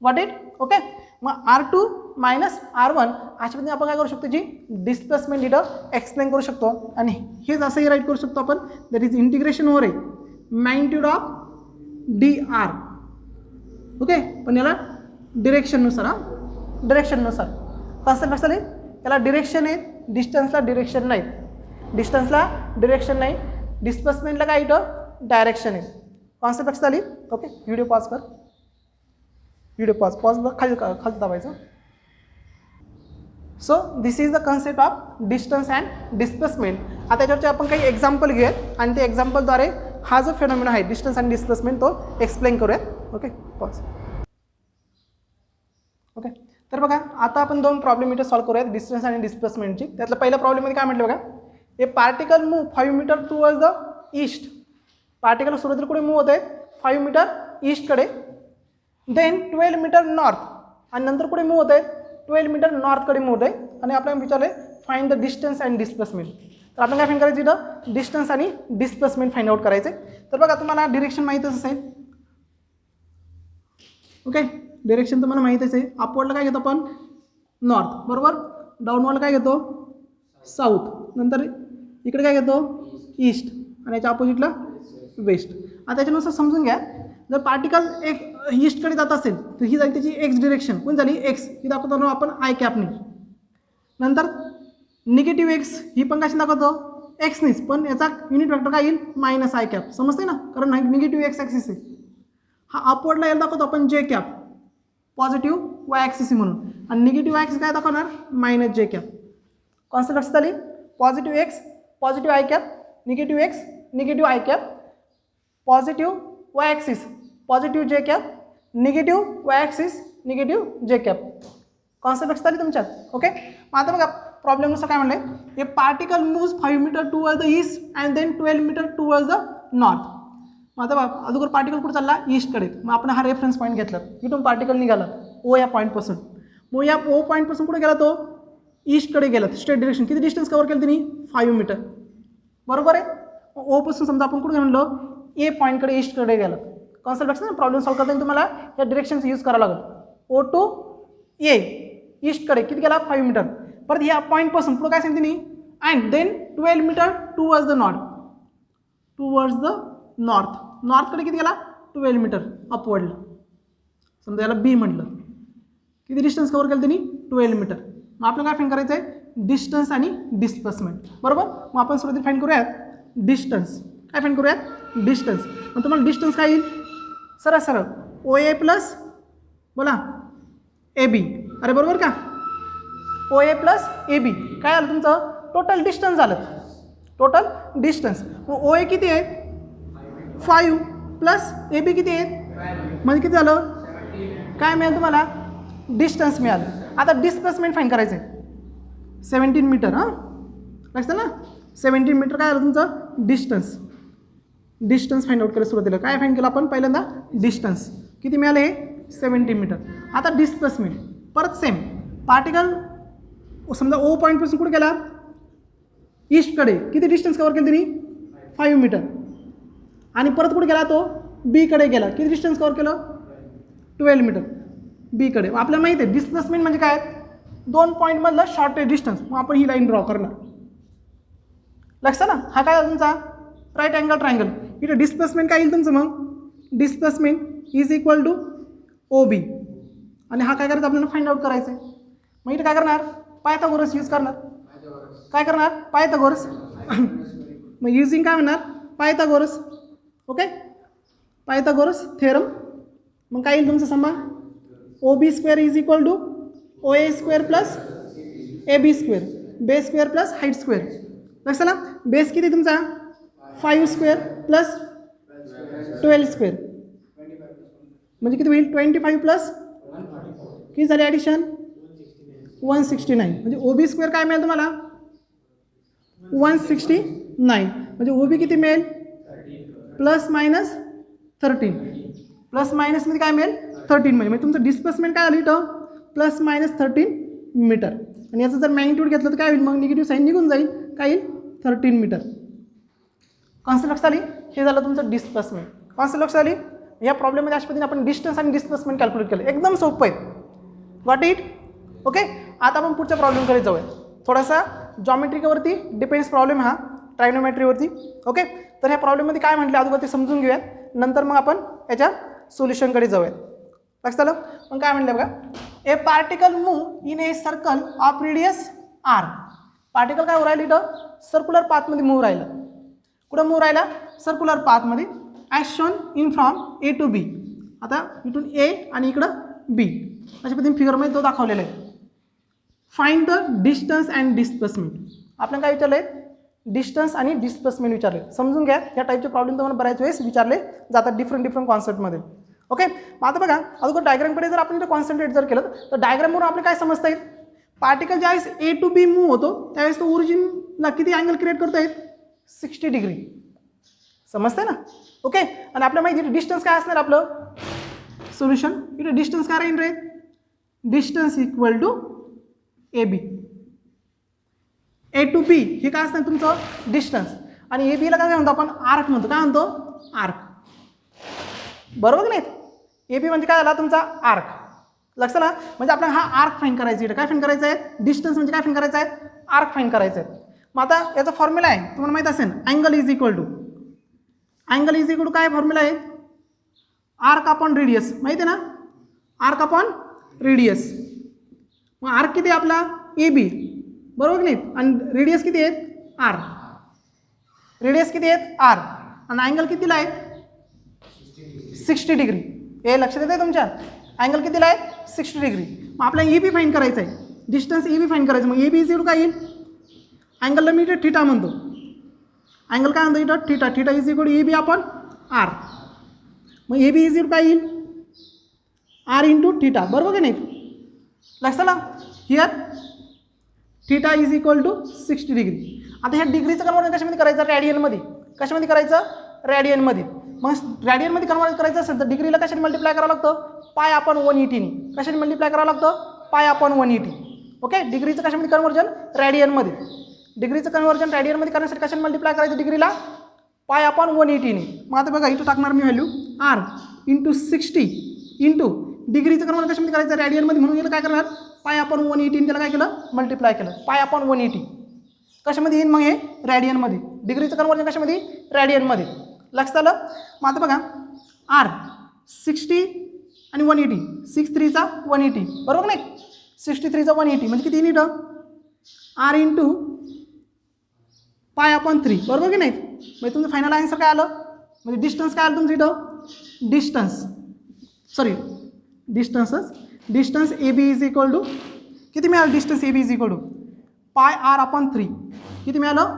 Got it. ओके, मग R2 मायनस R1 अशा पद्धतीने आपण काय करू शकतो, जी डिस्प्लेसमेंट इथं एक्सप्लेन करू शकतो. आणि हेच असंही राईट करू शकतो आपण, that is integration over A magnitude of DR. Okay, पण याला डिरेक्शननुसार, डिरेक्शननुसार. कॉन्सेप्ट लक्षात आले, याला डिरेक्शन आहे, डिस्टन्सला डिरेक्शन नाही, डिस्प्लेसमेंटला काय इथं डायरेक्शन आहे. कॉन्सेप्ट लक्षात आली. ओके, व्हिडिओ पॉज कर, खाली दाबायचं. So this is the concept of distance and displacement. आता याच्यावरचे आपण काही एक्झाम्पल घेऊयात आणि ते एक्झाम्पलद्वारे हा जो फेनॉमेना आहे डिस्टन्स अँड डिस्प्लेसमेंट तो एक्सप्लेन करूयात. Okay, pause. ओके, तर बघा आता आपण 2 प्रॉब्लेम इथे सॉल्व्ह करूयात डिस्टन्स आणि डिस्प्लेसमेंटची. त्यातल्या पहिल्या प्रॉब्लेममध्ये काय म्हटलं बघा, a particle move 5 metre towards the east. Particle सुरुवातीला कुठे मूव्ह होत आहेत, 5 मीटर ईस्टकडे, देन 12 मीटर नॉर्थ, आणि नंतर कुठे मूव्ह होत आहेत, 12 मीटर नॉर्थकडे मूव्ह होत आहे. आणि आपल्याला विचारले find the distance and displacement. तर आपण काय फाइंड करायचं, इथं डिस्टन्स आणि डिस्प्लेसमेंट फाइंड आउट करायचे. तर बघा तुम्हाला डिरेक्शन माहीतच असेल. ओके, डिरेक्शन तुम्हाला माहीतच आहे. अपवर्डला काय घेतो आपण, नॉर्थ, बरोबर. डाऊनवर्डला काय घेतो, साऊथ. नंतर इकडे काय घेतो, ईस्ट, आणि याच्या अपोजिटला वेस्ट. आता त्याच्यानुसार समजून घ्या, जर पार्टिकल एक ईस्टकडे जात असेल तर ही जाईल त्याची एक्स डिरेक्शन. कोण झाली, एक्स. ही दाखवतो आपण आय कॅपनी. नंतर निगेटिव्ह एक्स ही पण कशी दाखवतो, एक्सनीच, पण याचा युनिट वेक्टर काय येईल, मायनस आय कॅप. समजते ना, कारण निगेटिव्ह एक्स ॲक्सिस आहे. हा अपवर्डला याला दाखवतो आपण जे कॅप, पॉझिटिव्ह वाय ॲक्सिस म्हणून, आणि निगेटिव्ह ॲक्सिस काय दाखवणार, मायनस जे कॅप. कॉन्सेप्ट लक्षात आली. Positive x positive i cap, negative x negative i cap, positive Y axis positive जे cap, negative Y axis negative जे कॅप. कॉन्सेप्ट लक्षात आली तुमच्यात. ओके, मग आता बघा प्रॉब्लेमनुसार काय म्हणलं, a particle moves 5 metre towards the east and then 12 metre towards the north. मग आता बघ अगोदर पार्टिकल कुठं चालला ईस्टकडे, मग आपण हा रेफरन्स पॉईंट घेतला, इथून पार्टिकल निघाला ओ या पॉईंटपासून, मग या ओ पॉईंटपासून कुठे गेला तो ईस्टकडे गेला स्ट्रेट डिरेक्शन. किती डिस्टन्स कव्हर केलं त्यांनी 5 मीटर बरोबर आहे. ओपासून समजा आपण कुठे म्हणलो ए पॉईंटकडे ईस्टकडे गेलं. कॉन्सेप्ट लक्षात प्रॉब्लेम सॉल्व्ह करताना तुम्हाला या डिरेक्शनचा यूज करावं लागेल. ओ टू ए ईस्टकडे किती गेला 5 मीटर. परत या पॉईंटपासून पुढे काय सांगितलं त्यांनी and then 12 metre towards the north, towards the north, नॉर्थकडे किती गेला 12 मीटर अपवर्डला. समजा याला बी म्हटलं, किती डिस्टन्स कव्हर केलं त्यांनी 12 मीटर. मग आपल्याला काय फाईंड करायचं आहे डिस्टन्स आणि डिस्प्लेसमेंट बरोबर. मग आपण सुरुवातीला फाईंड करूयात डिस्टन्स. काय फाईंड करूयात डिस्टन्स. मग तुम्हाला डिस्टन्स काय येईल सरळ सरळ ओ ए प्लस बोला ए बी. अरे बरोबर का ओ ए प्लस ए बी काय आलं तुमचं टोटल डिस्टन्स झालं, टोटल डिस्टन्स. मग ओ ए किती आहे 5 प्लस ए बी किती आहे म्हणजे किती झालं काय मिळालं तुम्हाला डिस्टन्स मिळालं. आता डिस्प्लेसमेंट फाईंड करायचं आहे 17 मीटर. हां लक्षात ना 17 मीटर काय आलं तुमचं डिस्टन्स. डिस्टन्स फाइंड आउट केलं सुरुवातीला. काय फाइंड केलं आपण पहिल्यांदा डिस्टन्स किती मिळाले हे 17 मीटर. आता डिस्प्लेसमेंट परत सेम पार्टिकल समजा ओ पॉईंटपासून कुठे गेला ईस्टकडे किती डिस्टन्स कव्हर केलं त्यांनी 5 मीटर आणि परत कुठे गेला तो बीकडे गेला किती डिस्टन्स कव्हर केलं 12 मीटर बीकडे. आपल्याला माहिती आहे डिस्प्लेसमेंट म्हणजे काय दोन पॉईंटमधलं शॉर्टेज डिस्टन्स. मग आपण ही लाईन ड्रॉ करणार लक्षात ना. हा काय तुमचा राईट अँगल ट्रायंगल. इथं डिस्प्लेसमेंट काय येईल तुमचं मग displacement is equal to O B आणि हा काय करायचं आपल्याला फाइंड आउट करायचं आहे. मग इथं काय करणार पायथागोरस यूज करणार. काय करणार पायथागोरस. मग युजिंग काय म्हणणार पायथागोरस. Okay Pythagoras theorem. मग काय येईल तुमचं सांगा O B square is equal to O A square plus A B square base square plus height square. लक्षात ना बेस किती तुमचा 5 स्क्वेअर प्लस 12 स्क्वेअर म्हणजे किती होईल 25 प्लस किती झाले ॲडिशन 169 म्हणजे ओ बी स्क्वेअर काय मिळेल तुम्हाला 169 म्हणजे ओ बी किती मिळेल प्लस मायनस 13 प्लस मायनसमध्ये काय मिळेल 13 म्हणजे तुमचं डिस्प्लेसमेंट काय आलं इथं प्लस मायनस 13 मीटर आणि याचं जर मॅग्निट्यूड घेतलं तर काय होईल मग निगेटिव्ह साईन निघून जाईल काय येईल 13 मीटर. कॉन्सेप्ट लक्षात आली. हे झालं तुमचं डिस्प्लेसमेंट. कॉन्सेप्ट लक्षात आली. या प्रॉब्लेममध्ये अशा पद्धतीने आपण डिस्टन्स आणि डिस्प्लेसमेंट कॅल्क्युलेट केलं एकदम सोपं आहे. Got it. ओके आता आपण पुढच्या प्रॉब्लेमकडे जाऊया. थोडासा जॉमेट्रिकवरती डिपेंड्स प्रॉब्लेम हा ट्रायनोमेट्रीवरती. ओके तर ह्या प्रॉब्लेममध्ये काय म्हटलं अगोदर ते समजून घेऊयात नंतर मग आपण याच्या सोल्युशनकडे जाऊयात. लक्षात आलं. मग काय म्हटलं बघा a particle move in a circle of radius R. Particle काय राहिलं इथं सर्क्युलर पाथमध्ये मूव्ह राहिला. कुठं मूव्ह राहिला सर्क्युलर पाथमध्ये as shown in from A to B. आता इथून ए आणि इकडं बी अशा पद्धतीने फिगरमध्ये तो दाखवलेला आहे. Find the distance and displacement. आपल्याला काय विचारलं आहे डिस्टन्स आणि डिस्प्लेसमेंट विचारले. समजून घ्या या टाईपचे प्रॉब्लेम तुम्हाला बऱ्याच वेळेस विचारले जातात डिफरंट कॉन्सेप्टमध्ये. ओके मग आता बघा अगोदर डायग्रामकडे जर आपण इथं कॉन्सन्ट्रेट जर केलं तर डायग्रामवरून आपल्याला काय समजता येईल पार्टिकल ज्यावेळेस ए टू बी मूव्ह होतो त्यावेळेस तो ओरिजिनला किती अँगल क्रिएट करतो आहे 60 डिग्री. समजतंय ना. ओके आणि आपल्याला माहिती डिस्टन्स काय असणार आपलं सोल्युशन. इथं डिस्टन्स काय राहील रे distance equal to A B. A to B हे काय असणार तुमचं डिस्टन्स आणि ए बीला काय म्हणतो आपण आर्क म्हणतो. काय म्हणतो आर्क बरोबर नाही. ए बी म्हणजे काय झाला तुमचा आर्क. लक्षात आला. म्हणजे आपल्याला हा आर्क फाईंड करायचा आहे. काय फाईंड करायचं आहे डिस्टन्स म्हणजे काय फाईंड करायचं आहे आर्क फाईंड करायचं आहे. मग आता याचा फॉर्म्युला आहे तुम्हाला माहीत असेल अँगल इज इक्वल टू काय फॉर्म्युला आहे आर्क अपॉन रेडियस. माहिती आहे ना आर्क अपॉन रेडियस. मग आर्क किती आहे आपला ए बी बरोबर नाही आणि रेडियस किती आहेत आर. रेडियस किती आहेत आर आणि अँगल कितीला आहे 60 डिग्री. हे लक्षात येते तुमच्या अँगल कितीला आहे 60 डिग्री. मग आपल्याला ए बी फाईंड करायचं आहे डिस्टन्स ए बी फाईंड करायचं. मग ए बी इज इक्वल काय येईल अँगलला मी इथं थिटा म्हणतो. अँगल काय म्हणतो इथं theta. Theta is equal A B upon R. मग ए बी इज इक्वल काय येईल आर इंटू थिटा बरोबर की नाही. लक्षात आला. Here theta is equal to 60 degree. आता ह्या डिग्रीचं कन्वर्जन कशामध्ये करायचं रॅडियनमध्ये. कशामध्ये करायचं रॅडियनमध्ये. मग रॅडियनमध्ये कन्वर्ट करायचं असेल तर डिग्रीला कशाने मल्टिप्लाय करावं लागतं, पाय अपॉन 180 ने. कशाने मल्टिप्लाय करावं लागतं, पाय अपॉन 180. ओके, डिग्रीचं कशामध्ये कन्वर्जन, रॅडियनमध्ये. डिग्रीचं कन्वर्जन रॅडियनमध्ये करण्यासाठी कशाने मल्टिप्लाय करायचं डिग्रीला, पाय अपॉन 180 ने. मग आता बघा इथं टाकणार मी व्हॅल्यू आर इंटू 60 इंटू डिग्रीचं कन्वर्जन कशामध्ये करायचं, रॅडियनमध्ये. म्हणून गेलं काय करणार, पाय अपॉन 180 त्याला काय केलं, मल्टिप्लाय केलं. पाय अपॉन 180 कशामध्ये येईल मग हे, रॅडियनमध्ये. डिग्रीचं कन्वर्जन कशामध्ये, रॅडियनमध्ये. लक्षात आलं. मग आता बघा आर 60 आणि 180, 63 चा 180 बरोबर नाही, 63 चा 180 म्हणजे किती नीट, आर इंटू पाय अपॉन 3 बरोबर की नाही. म्हणजे तुमचं फायनल आन्सर काय आलं, म्हणजे डिस्टन्स काय आलं तुमचं इथं, distance A B is equal to किती मिळालं, distance A B is equal to pi R upon 3. किती मिळालं,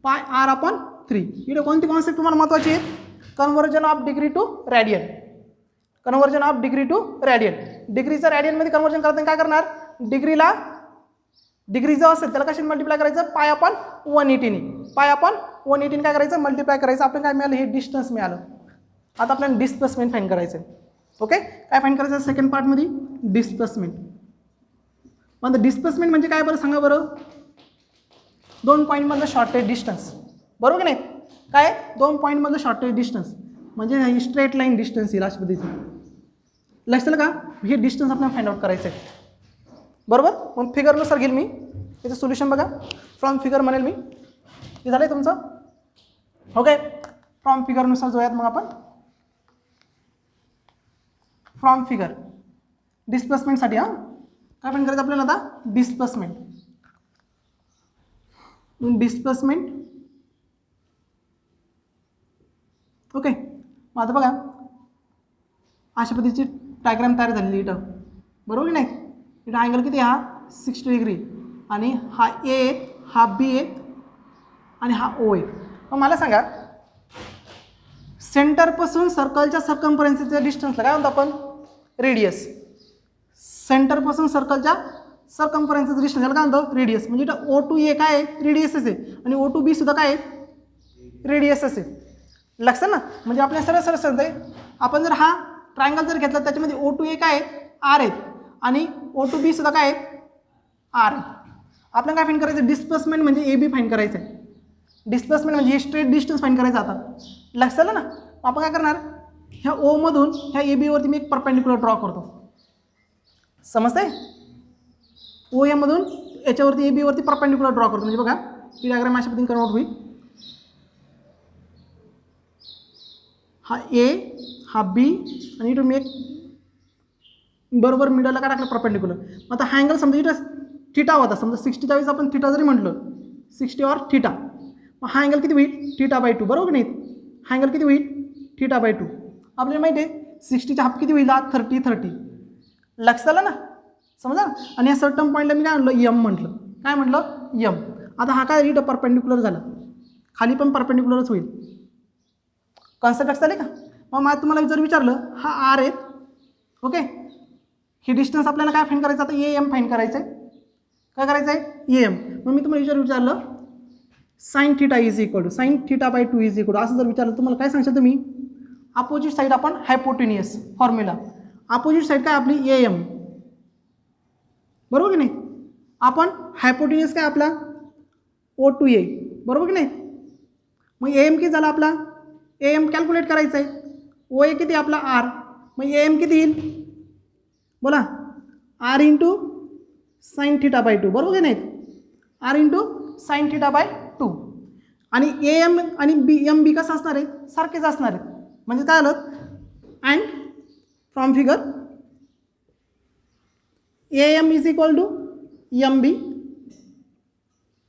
पाय आर अपॉन 3. इथं कोणती कॉन्सेप्ट तुम्हाला महत्त्वाची आहे, conversion of degree to radian. Conversion of degree to radian. डिग्रीचं रॅडियनमध्ये कन्वर्जन करताना काय करणार, डिग्री जो असेल त्याला कशाने मल्टिप्लाय करायचं, पाय अपॉन 180 ने. पाय अपॉन 180 ने काय करायचं, मल्टिप्लाय करायचं. आपल्याला काय मिळालं, हे डिस्टन्स मिळालं. आता आपल्याला डिस्प्लेसमेंट फाइंड करायचं आहे. ओके, काय फाइंड करायचं सेकंड पार्टमध्ये, डिस्प्लेसमेंट. मग डिस्प्लेसमेंट म्हणजे काय बरं सांगा बरं, 2 पॉईंटमधलं शॉर्टेज डिस्टन्स बरोबर की नाही. काय 2 पॉईंटमधलं शॉर्टेज डिस्टन्स म्हणजे ही स्ट्रेट लाईन डिस्टन्स येईल अशा पद्धतीचं. लक्षात आलं का, हे डिस्टन्स आपल्याला फाइंड आउट करायचं आहे बरोबर. मग फिगरनुसार घेईल मी याचं सोल्युशन. बघा फ्रॉम फिगर म्हणेल मी, हे झालं आहे तुमचं. ओके, फ्रॉम फिगरनुसार जो आहेत मग आपण फ्रॉम फिगर डिस्प्लेसमेंटसाठी काय पण करायचं आपल्याला आता, डिस्प्लेसमेंट. ओके, मग आता बघा अशा पद्धतीची डायग्राम तयार झालेली इथं बरोबर की नाही. इथं अँगल किती, हा 60 डिग्री आणि हा ए, हा बी आहे आणि हा ओ आहे. मग मला सांगा सेंटरपासून सर्कलच्या सर्कम्फरन्सच्या डिस्टन्सला काय म्हणतो आपण, रेडियस. सेंटरपासून सर्कलच्या सर्कम्फरन्सचं डिस्टन्स याला काय म्हणतो, रेडियस. म्हणजे इथं ओ टू ए काय आहे, रेडियसच आहे आणि ओ टू बी सुद्धा काय आहे, रेडियसच आहे. लक्षात ना, म्हणजे आपल्या सरळ सांगते आपण जर हा ट्रायंगल जर घेतला त्याच्यामध्ये ओ टू ए काय आहे, आर आहेत आणि ओ टू बी सुद्धा काय आहे, आर. आपल्याला काय फाइंड करायचं, डिस्प्लेसमेंट म्हणजे ए बी फाइंड करायचं आहे. डिस्प्लेसमेंट म्हणजे हे स्ट्रेट डिस्टन्स फाइंड करायचं. आता लक्षात आलं ना, आपण काय करणार, ह्या ओ मधून ह्या ए बीवरती मी एक परपेंडिक्युलर ड्रॉ करतो. समजतंय, ओ यामधून याच्यावरती ए बीवरती परपेंडिक्युलर ड्रॉ करतो. म्हणजे बघा ही डायग्राम अशा पद्धतीने कन्वर्ट होईल. हा ए, हा बी आणि इथून मी एक बरोबर मिडलला काय टाकलं, परपेंडिक्युलर. मग आता हा अँगल समजा इथं थिटा होता, समजा 60च्या वेळेस आपण थिटा जरी म्हटलं, 60 और थिटा, मग हा अँगल किती होईल, θ/2 बरोबर की नाही. हा अँगल किती होईल, θ/2. आपल्याला माहिती आहे 60चा हाफ किती होईल, 30. लक्षात आलं ना, समजा. आणि या सर्टन पॉईंटला मी काय म्हणलं, यम म्हटलं. काय म्हटलं, यम. आता हा काय इथं परपेंडिक्युलर झाला, खाली पण परपेंडिक्युलरच होईल. कॉन्सेप्ट लक्षात आले का. मग मला तुम्हाला जर विचारलं हा आर आहे, ओके, ही डिस्टन्स आपल्याला काय फाइंड करायचं, आता ए एम फाइंड करायचं आहे. काय करायचं आहे, ए एम. मग मी तुम्हाला विचारलं sine θ is equal to sine θ/2 is equal to असं जर विचारलं तुम्हाला काय सांगशाल तुम्ही, अपोजिट साईड आपण हायपोटेनियस फॉर्म्युला. अपोजिट साईड काय आपली ए एम बरोबर की नाही. आपण हायपोटेनियस काय आपला ओ टू ए बरोबर की नाही. मग ए एम किती झाला आपला, ए एम कॅल्क्युलेट करायचं आहे. ओ ए किती आपला आर, मग ए एम किती येईल बोला, आर इंटू साइन θ/2 बरोबर की नाही. आर इंटू साइन θ/2 आणि ए एम आणि बी एम बी कसं असणार आहे, सारखेच असणार आहेत. म्हणजे काय आलं, and from figure A M is equal to M B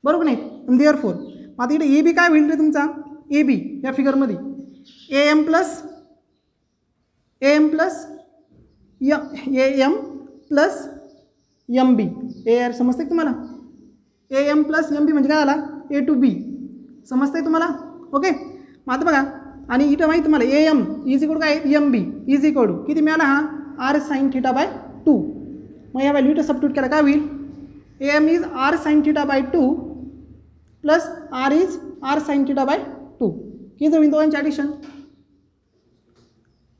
बरोबर नाही. देअरफोर मग आता इकडे ए बी काय होईल रे तुमचा, ए बी या फिगरमध्ये A M plus M B. A R समजते तुम्हाला, A M plus M B म्हणजे काय झाला, ए टू बी. समजते तुम्हाला, ओके. मग आता बघा आणि इथं माहिती तुम्हाला ए एम इज इक्वल काय, M B is equal to किती मिळाला, हा आर साइन θ/2. मग या व्हॅल्यू इथं सबस्टिट्यूट केला काय होईल, A M is R sine θ/2 plus R is R sine θ/2. किती होईल दोघांची ॲडिशन,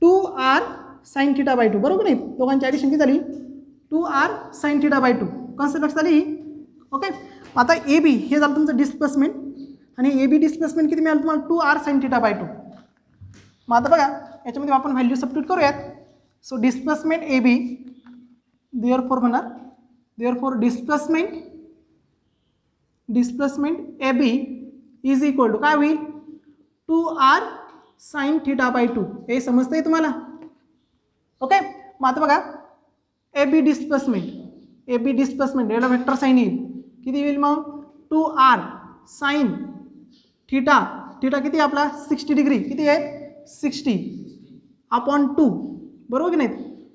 2r sin θ बाय 2 बरोबर नाही, दोघांची ॲडिशन किती झाली 2r sin θ बाय 2. कॉन्सेप्ट लक्षात आली. ओके, आता ए बी हे झालं तुमचं डिस्प्लेसमेंट आणि ए बी डिस्प्लेसमेंट किती मिळालं तुम्हाला 2r sin θ बाय 2. मग आता बघा याच्यामध्ये आपण व्हॅल्यू सबस्टिट्यूट करूयात. So displacement A B therefore होणार therefore displacement A B is equal to काय होईल 2r sin θ बाय 2. हे समजतंय तुम्हाला. ओके, मग आता बघा ए बी डिस्प्लेसमेंट याला वेक्टर साईन येईल किती येईल मग 2r sin θ किती आपला 60 डिग्री किती आहे 60/2 बरोबर की नाही.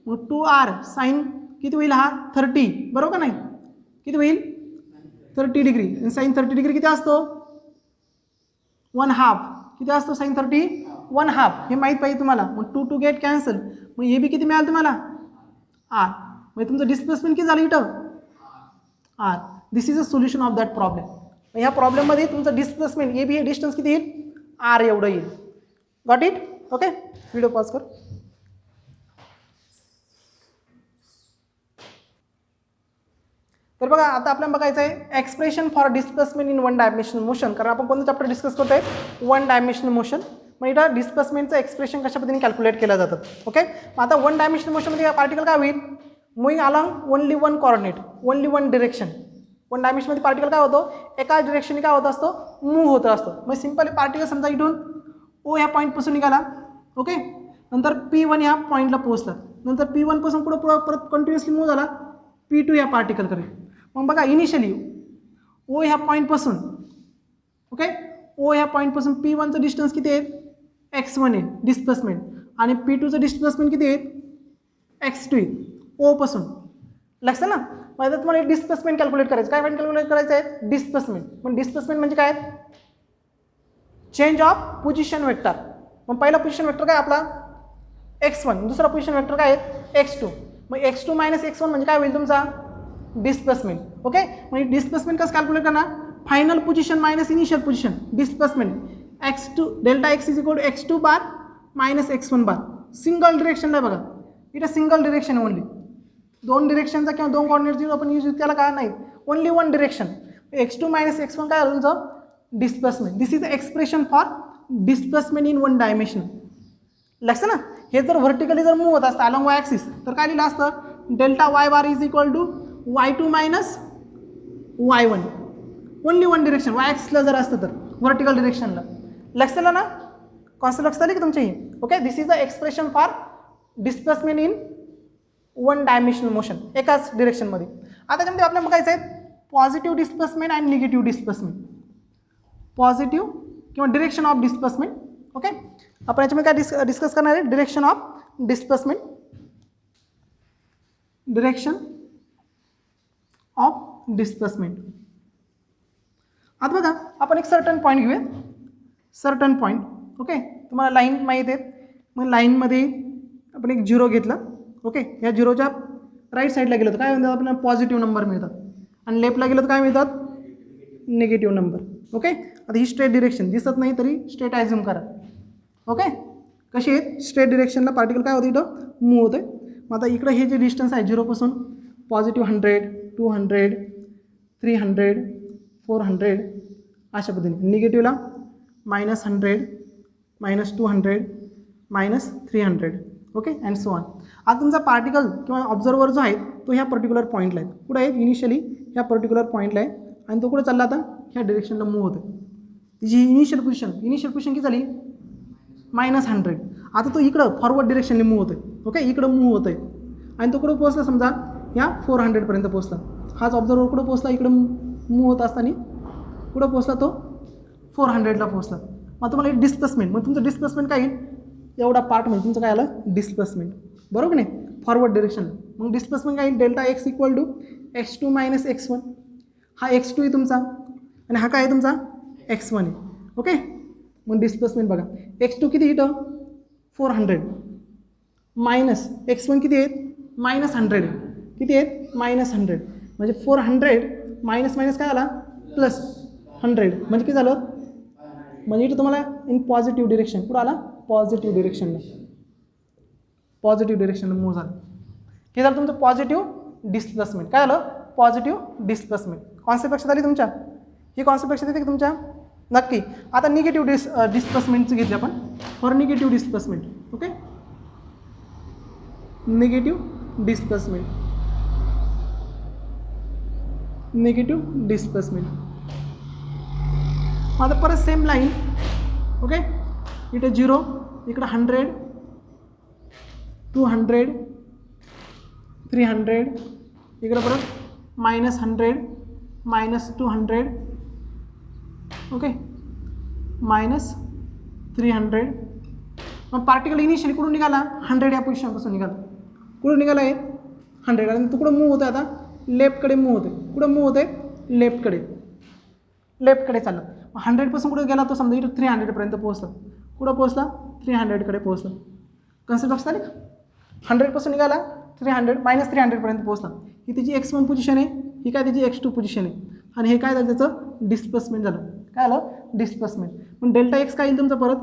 मग 2r sin किती होईल हा 30 बरोबर का नाही, किती होईल 30 डिग्री. आणि साइन 30 डिग्री किती असतो 1/2 किती असतो साइन 30 1/2 हे माहीत पाहिजे तुम्हाला. मग 2 टू गेट कॅन्सल. मग ए बी किती मिळालं तुम्हाला r. मग तुमचं डिस्प्लेसमेंट किती झालं इथं r. This is a solution of that problem. ह्या प्रॉब्लेममध्ये तुमचं डिस्प्लेसमेंट ए बी हे डिस्टन्स किती येईल r एवढं येईल. Got it. Okay, video pause कर. तर बघा आता आपल्याला बघायचं आहे expression for displacement in one dimensional motion. कारण आपण कोणतं चॅप्टर डिस्कस करतोय वन डायमेन्शनल मोशन. मग इथं डिस्प्लेसमेंटचं एक्सप्रेशन कशा पद्धतीने कॅल्क्युलेट केलं जातं. ओके, मग आता वन डायमेन्शनल मोशनमध्ये पार्टिकल काय होईल moving along only one coordinate only one direction. One डायमेन्शनमध्ये पार्टिकल काय होतो एका डिरेक्शनने काय होत असतो मूव्ह होत असतो. मग सिंपली पार्टिकल समजा इथून ओ ह्या पॉईंटपासून निघाला. ओके, नंतर P1 ह्या पॉईंटला पोहोचला. नंतर P1 पासून पुढे परत कंटिन्युअसली मूव्ह झाला P2 या पार्टिकलकडे. मग बघा इनिशियली ओ ह्या पॉईंटपासून ओके ओ ह्या पॉईंटपासून P1चं डिस्टन्स किती आहे x1 आहे डिस्प्लेसमेंट आणि P2चं डिस्प्लेसमेंट किती आहे x2 आहे ओपासून. लक्षात ना. मग आता तुम्हाला डिस्प्लेसमेंट कॅल्क्युलेट करायचं. काय कॅल्क्युलेट करायचं आहे डिस्प्लेसमेंट. मग डिस्प्लेसमेंट म्हणजे काय चेंज ऑफ पोझिशन वेक्टर. मग पहिला पोझिशन वेक्टर काय आपला x1 दुसरा पोझिशन वेक्टर काय आहे x2. मग x2 मायनस x1 म्हणजे काय होईल तुमचा डिस्प्लेसमेंट. ओके, म्हणजे डिस्प्लेसमेंट कसं कॅल्क्युलेट करणार final position minus initial position displacement x2 delta x is equal to x2 bar minus x1 bar. Single डिरेक्शनला बघा इथं सिंगल डिरेक्शन ओनली दोन डिरेक्शनचा किंवा दोन कॉर्डिनेटची आपण यूज त्याला काय नाही only one direction. x2 minus x1 काय तुमचं displacement. This is expression for displacement in one dimension. लक्षात ना. हे जर व्हर्टिकली जर मूव्ह होत असतं अलॉंग वाय ॲक्सिस तर काय लिहिलं असतं delta Y bar is equal to y2 minus y1 only one direction Y ॲक्सिसला जर असतं तर व्हर्टिकल डिरेक्शनला. लक्षात ना कॉन्सेप्ट लक्षात आली की तुमच्या ही. Okay, this is the expression for displacement in one dimensional motion एकाच डिरेक्शनमध्ये. आता त्याच्यामध्ये आपल्याला बघायचं आहे पॉझिटिव्ह डिस्प्लेसमेंट आणि निगेटिव्ह डिस्प्लेसमेंट. पॉझिटिव्ह किंवा डिरेक्शन ऑफ डिस्प्लेसमेंट. ओके, आपण याच्यामध्ये काय डिस्कस करणार आहे direction of displacement. Direction of displacement. आता बघा आपण एक सर्टन पॉईंट घेऊया. Certain point. ओके, तुम्हाला लाईन माहीत आहेत. मग लाईनमध्ये आपण एक झिरो घेतला. ओके, या झिरोच्या राईट साईडला गेलो तर काय म्हणतात आपल्याला पॉझिटिव्ह नंबर मिळतात आणि लेफ्टला गेलो तर काय मिळतात निगेटिव्ह नंबर. ओके, आता ही स्ट्रेट डिरेक्शन दिसत नाही तरी स्ट्रेट ॲझ्युम करा. ओके, कशी आहेत स्ट्रेट डिरेक्शनला पार्टिकल काय होतं इथं मूव्ह होतं आहे. मग आता इकडं हे जे डिस्टन्स आहे झिरोपासून पॉझिटिव्ह 100 200 300 400 अशा पद्धतीने. निगेटिव्हला -100 -200 -300. Okay and so on. आता तुमचा पार्टिकल किंवा ऑब्झर्वर जो आहे तो ह्या पर्टिक्युलर पॉईंटला आहे. कुठं आहे इनिशियली ह्या पर्टिक्युलर पॉईंटला आहे आणि तो कुठं चालला आता ह्या डिरेक्शनला मूव्ह होतं. तिची इनिशियल पोझिशन किती झाली -100. आता तो इकडं फॉरवर्ड डिरेक्शनने मूव्ह होतं आहे. ओके, इकडं मूव्ह होतं आहे आणि तो कुठं पोहोचला समजा ह्या 400पर्यंत पोहोचला. हाच ऑब्झर्वर कुठं पोहोचला इकडं मूव्ह होत असताना कुठं पोहोचला तो 400ला पोहोचला. मग तुम्हाला एक डिस्प्लेसमेंट. मग तुमचं डिस्प्लेसमेंट काय येईल एवढा पार्ट म्हणजे तुमचं काय आलं डिस्प्लेसमेंट. बरोबर नाही फॉरवर्ड डिरेक्शन. मग डिस्प्लेसमेंट काय येईल delta x equal to x2 minus x1. हा x2 आहे तुमचा आणि हा काय आहे तुमचा x1 आहे. ओके, मग डिस्प्लेसमेंट बघा x2 किती इथं 400 मायनस x1 किती आहेत -100 किती आहेत -100 म्हणजे 400 मायनस काय आला +100 म्हणजे किती झालं म्हणजे इथं तुम्हाला इन पॉझिटिव्ह डिरेक्शन कुठं आला पॉझिटिव्ह डिरेक्शनला. पॉझिटिव्ह डिरेक्शन मूव्ह झालं. हे झालं तुमचं पॉझिटिव्ह डिस्प्लेसमेंट. काय झालं? Positive displacement. कॉन्सेप्ट लक्षात आली तुमच्या? ही कॉन्सेप्ट लक्षात येते की तुमच्या? नक्की. आता निगेटिव्ह डिस्प्लेसमेंटचं घेतलं आपण. For negative displacement. Okay, negative displacement. Negative displacement. आता परत सेम लाईन. ओके, इथे 0, इकडं 100, 200, 300, इकडं परत -100, -200, ओके, -300. मग पार्टिकल इनिशियली कुठून निघाला? 100 या पोझिशनपासून निघाला. कुठून निघाला आहे? 100. आणि तो कुठं मूव्ह होतं? आता लेफ्टकडे मूव्ह होते. कुठं मूव्ह होते? लेफ्टकडे. लेफ्टकडे चाललं. 100पासून कुठे गेला? तो समजा इथं 300पर्यंत पोहोचला. कुठं पोहोचला? 300कडे पोहोचला. कन्सेप्ट लक्षात आली का? 100पासून निघाला 300 -300पर्यंत पोहोचला. ही त्याची x1 पोझिशन आहे, ही काय त्याची x2 पोझिशन आहे. आणि हे काय झालं? त्याचं डिस्प्लेसमेंट झालं. काय आलं? डिस्प्लेसमेंट. पण डेल्टा एक्स काय येईल तुमचं परत?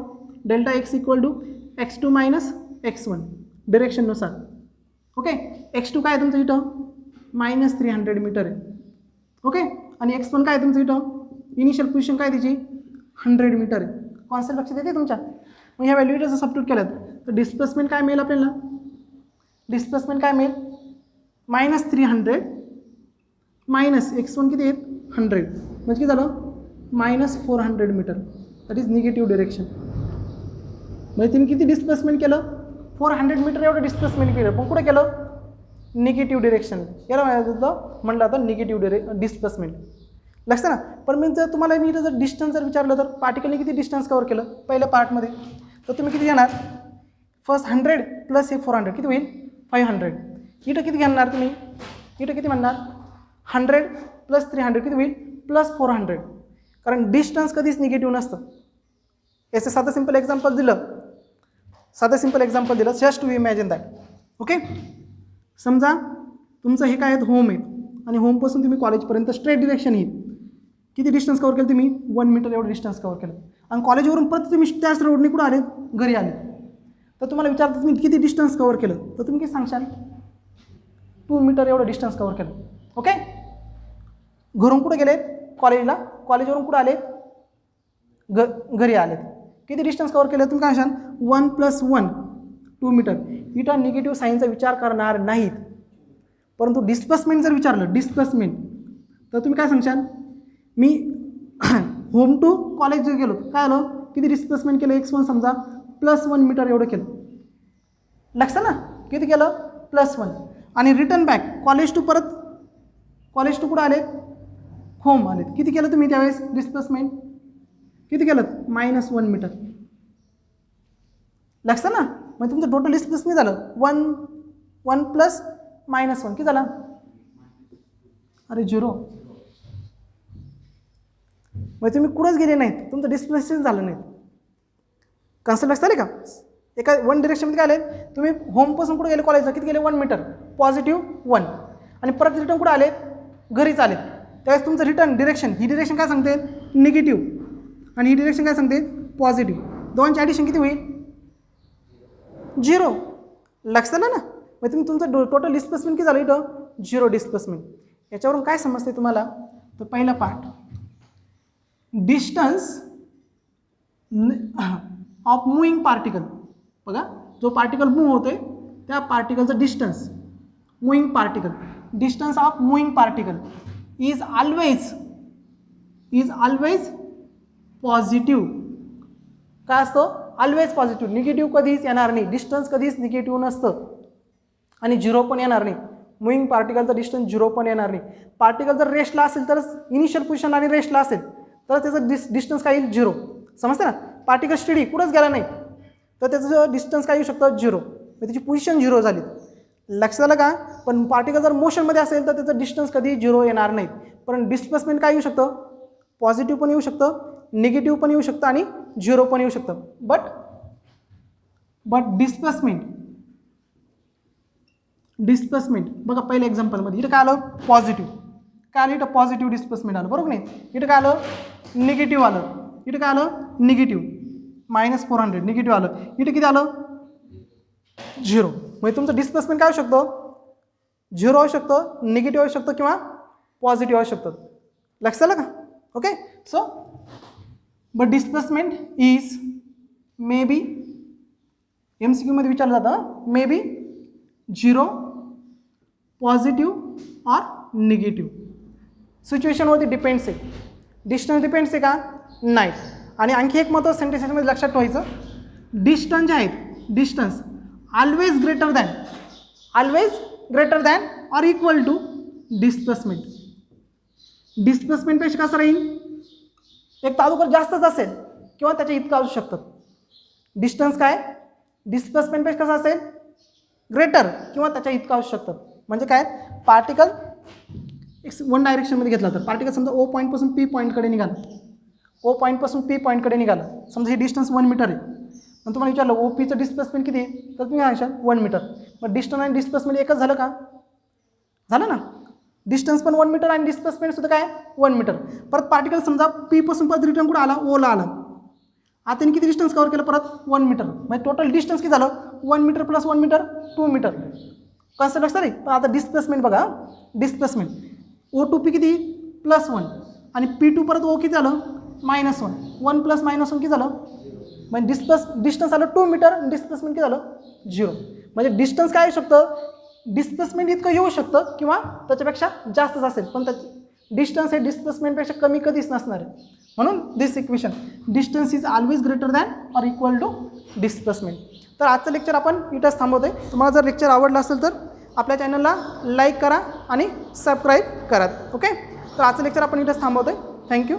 Delta X equal to x2 - x1 डिरेक्शननुसार. ओके, x2 काय आहे तुमचं इथं? -300 मीटर आहे. ओके, आणि x1 काय आहे तुमचं इथं? इनिशियल पोझिशन काय त्याची? 100 मीटर आहे. कॉन्सेप्ट लक्षात येते तुमच्या? मग ह्या व्हॅल्यू जर सबस्टिट्यूट केलं तर डिस्प्लेसमेंट काय मिळेल आपल्याला? डिस्प्लेसमेंट काय मिळेल? -300 मायनस x1 किती आहेत? 100. म्हणजे किती झालं? -400 metre. That is negative direction. म्हणजे तिने किती डिस्प्लेसमेंट केलं? 400 मीटर एवढं डिस्प्लेसमेंट केलं. पण कुठे केलं? Negative direction. याला म्हटलं आता निगेटिव्ह डिस्प्लेसमेंट. लक्षात ना? पण मी जर तुम्हाला मी जर डिस्टन्स जर विचारलं तर पार्टिकलने किती डिस्टन्स कव्हर केलं पहिल्या पार्टमध्ये, तर तुम्ही किती घेणार? फर्स्ट 100 प्लस हे 400 किती होईल? 500. इथं किती घेणार तुम्ही? इथं किती म्हणणार? 100 प्लस 300 किती होईल? प्लस 400. कारण डिस्टन्स कधीच निगेटिव्ह नसतं. याचं साधं सिंपल एक्झाम्पल दिलं. Just to imagine that. Okay, समजा तुमचं हे काय आहेत? होम आहे. आणि होमपासून तुम्ही कॉलेजपर्यंत स्ट्रेट डिरेक्शन येईल. किती डिस्टन्स कव्हर केलं तुम्ही? 1 मीटर एवढं डिस्टन्स कव्हर केलं. आणि कॉलेजवरून परत तुम्ही त्याच रोडने कुठं आले? घरी आले. तर तुम्हाला विचारतं तुम्ही किती डिस्टन्स कव्हर केलं, तर तुम्ही किती सांगशाल? 2 मीटर एवढं डिस्टन्स कव्हर केलं. ओके, घरून कुठे गेलेत? कॉलेजला. कॉलेजवरून कुठं आलेत? घरी आलेत. किती डिस्टन्स कव्हर केलं तुम्ही काय सांगाल? 1 + 1 2 मीटर. इथं निगेटिव्ह साईनचा विचार करणार नाहीत. परंतु डिस्प्लेसमेंट जर विचारलं डिस्प्लेसमेंट, तर तुम्ही काय सांगशाल? मी होम टू कॉलेज जर गेलो काय आलं? किती डिस्प्लेसमेंट केलं? x1 समजा +1 मीटर एवढं केलं. लक्षात ना? किती केलं? +1. आणि रिटर्न बॅक कॉलेज टू कुठं आलेत? होम आलेत. किती केलं तुम्ही त्यावेळेस डिस्प्लेसमेंट? किती केलं? -1 मीटर. लक्षात ना? मग तुमचं टोटल डिस्प्लेसमेंट झालं 1 प्लस -1 किती झाला? अरे 0. मग तुम्ही कुठंच गेले नाहीत, तुमचं डिस्प्लेसमेंट झालं नाही. कन्सेप्ट लक्षात आले का? एका 1 डिरेक्शनमध्ये काय आले? तुम्ही होमपासून कुठे गेले? कॉलेजला. किती गेले? 1 मीटर. +1. आणि परत रिटर्न कुठे आलेत? घरीच आलेत. त्यावेळेस तुमचं रिटर्न डिरेक्शन, ही डिरेक्शन काय सांगते? निगेटिव्ह. आणि ही डिरेक्शन काय सांगते? पॉझिटिव्ह. दोनची ॲडिशन किती होईल? 0. लक्षात आलं ना? मग तुम्ही तुमचं टोटल डिस्प्लेसमेंट किती झालं इथं? 0 डिस्प्लेसमेंट. याच्यावरून काय समजते तुम्हाला? तर पहिला part, distance of moving particle. बघा, जो पार्टिकल मूव्ह होतोय त्या पार्टिकलचं distance, moving particle, distance of moving particle is always positive. काय असतं? Always positive. निगेटिव्ह कधीच येणार नाही. डिस्टन्स कधीच निगेटिव्ह नसतं. आणि 0 पण येणार नाही. मुव्हिंग पार्टिकलचा डिस्टन्स 0 पण येणार नाही. पार्टिकल जर रेस्टला असेल तरच, इनिशियल पोझिशन आणि रेस्टला असेल तर त्याचं डिस्टन्स काय येईल? 0. समजतं ना? पार्टिकल स्टडी कुठंच गेला नाही तर त्याचं डिस्टन्स काय येऊ शकतं? 0. त्याची पोझिशन 0 झाली. लक्षात आलं का? पण पार्टिकल जर मोशनमध्ये असेल तर त्याचं डिस्टन्स कधी 0 येणार नाही. पण डिस्प्लेसमेंट काय येऊ शकतं? पॉझिटिव्ह पण येऊ शकतं, निगेटिव्ह पण येऊ शकतं आणि 0 पण येऊ शकतं. बट डिस्प्लेसमेंट बघा पहिल्या एक्झाम्पलमध्ये इथं काय आलं? पॉझिटिव्ह. काय आलं इथं? पॉझिटिव्ह डिस्प्लेसमेंट आलं. बरोबर नाही? इथं काय आलं? निगेटिव्ह आलं. इथं काय आलं? निगेटिव्ह. -400 निगेटिव्ह आलं. इथं किती आलं? 0. म्हणजे तुमचं डिस्प्लेसमेंट काय होऊ शकतो, 0 होऊ शकतं, निगेटिव्ह होऊ शकतं किंवा पॉझिटिव्ह होऊ शकतं. लक्षात आलं का? Okay. So but displacement is may be, MCQ मध्ये विचारलं जातं, may be 0, positive or negative. सिच्युएशनवरती डिपेंड्स आहे. डिस्टन्स डिपेंड्स आहे का? नाही. आणि आणखी एक महत्त्वाचं सेंटेन्समध्ये लक्षात ठेवायचं, डिस्टन्स जे आहेत, distance always greater than or equal to displacement. डिस्प्लेसमेंटपेक्षा कसं राहील, एक तालुका जास्तच असेल किंवा त्याच्या इतकं असू शकतं. डिस्टन्स काय, डिस्प्लेसमेंटपेक्षा कसं असेल, ग्रेटर किंवा त्याच्या इतकं असू शकतं. म्हणजे काय, पार्टिकल वन डायरेक्शनमध्ये घेतला तर पार्टिकल समजा O पॉईंटपासून P पॉईंटकडे निघालं, O पॉईंटपासून P पॉईंटकडे निघालं, समजा हे डिस्टन्स 1 मीटर आहे. मग तुम्हाला विचारलं OPचं डिस्प्लेसमेंट किती आहे, तर तुम्ही सांगाल 1 मीटर. मग डिस्टन्स आणि डिस्प्लेसमेंट एकच झालं का? झालं ना. डिस्टन्स पण 1 मीटर आणि डिस्प्लेसमेंट सुद्धा काय 1 मीटर. परत पार्टिकल समजा P पासून परत रिटर्न कुठं आला, Oला आला. आता किती डिस्टन्स कव्हर केलं, परत 1 मीटर. म्हणजे टोटल डिस्टन्स किती झालं, 1 मीटर प्लस 1 मीटर 2 मीटर. कसं लक्षात आहे. पण आता डिस्प्लेसमेंट बघा, डिस्प्लेसमेंट O to P किती +1 आणि P2 परत O किती झालं -1. 1 + -1 किती झालं, म्हणजे डिस्टन्स आलं 2 मीटर आणि डिस्प्लेसमेंट किती झालं 0. म्हणजे डिस्टन्स काय येऊ शकतं, डिस्प्लेसमेंट इतकं येऊ शकतं किंवा त्याच्यापेक्षा जास्तच असेल, पण त्याची डिस्टन्स हे डिस्प्लेसमेंटपेक्षा कमी कधीच नसणार आहे. म्हणून this equation, distance is always greater than or equal to displacement. तर आजचं लेक्चर आपण इथंच थांबवतोय. तुम्हाला जर लेक्चर आवडलं असेल तर आपल्या चॅनलला लाईक करा आणि सबस्क्राईब करा. ओके. तर आजचं लेक्चर आपण इथंच थांबवतोय. थँक्यू.